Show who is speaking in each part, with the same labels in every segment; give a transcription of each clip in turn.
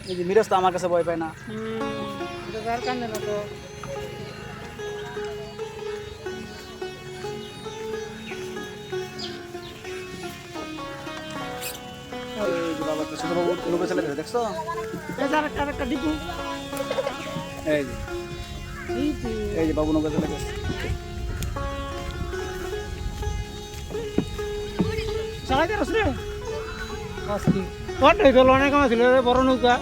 Speaker 1: এই যে মিরাজ তো আমার কাছে ভয় পায় না।
Speaker 2: যার কান্দে না তো
Speaker 1: এই যে বাবা ছোট বাবু লোকে চলে গেছে দেখছো?
Speaker 2: আরেকটা ডিপু
Speaker 1: এই যে এই যে বাবু নৌকা চলে গেছে।
Speaker 2: চালাইতে আসলে আজকে কটাই তো অনেক আমার ছিল বড় নৌকা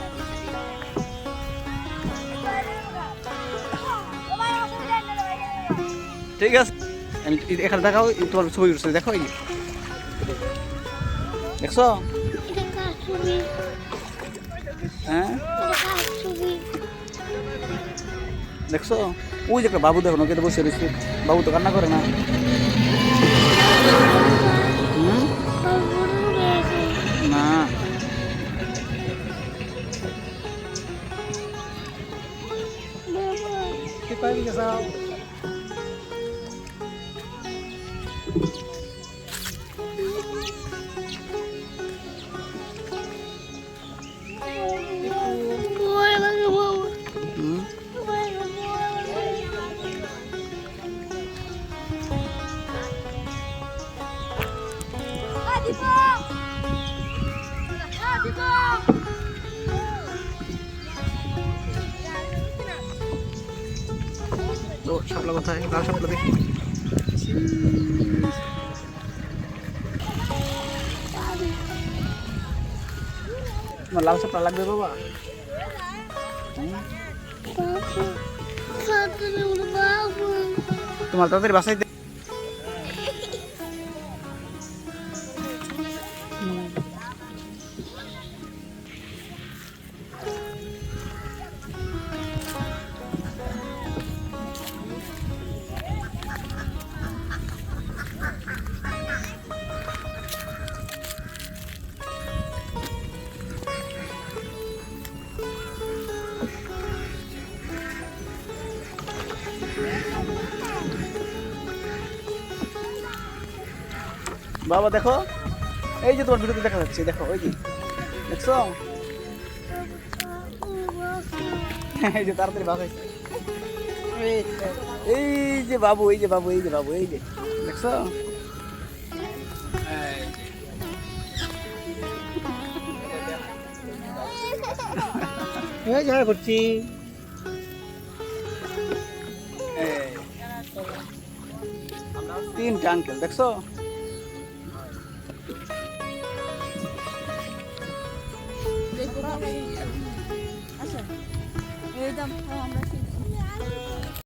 Speaker 1: ঠিক আছে আমি এখানে দেখাও তোমার ছবি উঠছে দেখো এই যে। দেখছো? হ্যাঁ দেখছো ওই যে একটা বাবু দেখো নৌকাতে বসে রয়েছে, বাবু তো কান্না করে না। না
Speaker 2: পাই গেছে
Speaker 1: তো শাপলা কোথায়? লাল শাপলা দেখি। তোমার লাল শাপলা লাগবে বাবা? তোমার তাড়াতাড়ি বাসাইতে বাবা দেখো এই যে তোমার ভিডিওতে দেখা যাচ্ছে দেখো ওই যে দেখছো? এই যে তাড়াতাড়ি বাসাইছে এই যে বাবু এই যে বাবু এই যে বাবু এই যে দেখছো?
Speaker 2: এই যা করছি
Speaker 1: তিনটা আঙ্কেল দেখছো?
Speaker 3: আচ্ছা এই দাম আমরা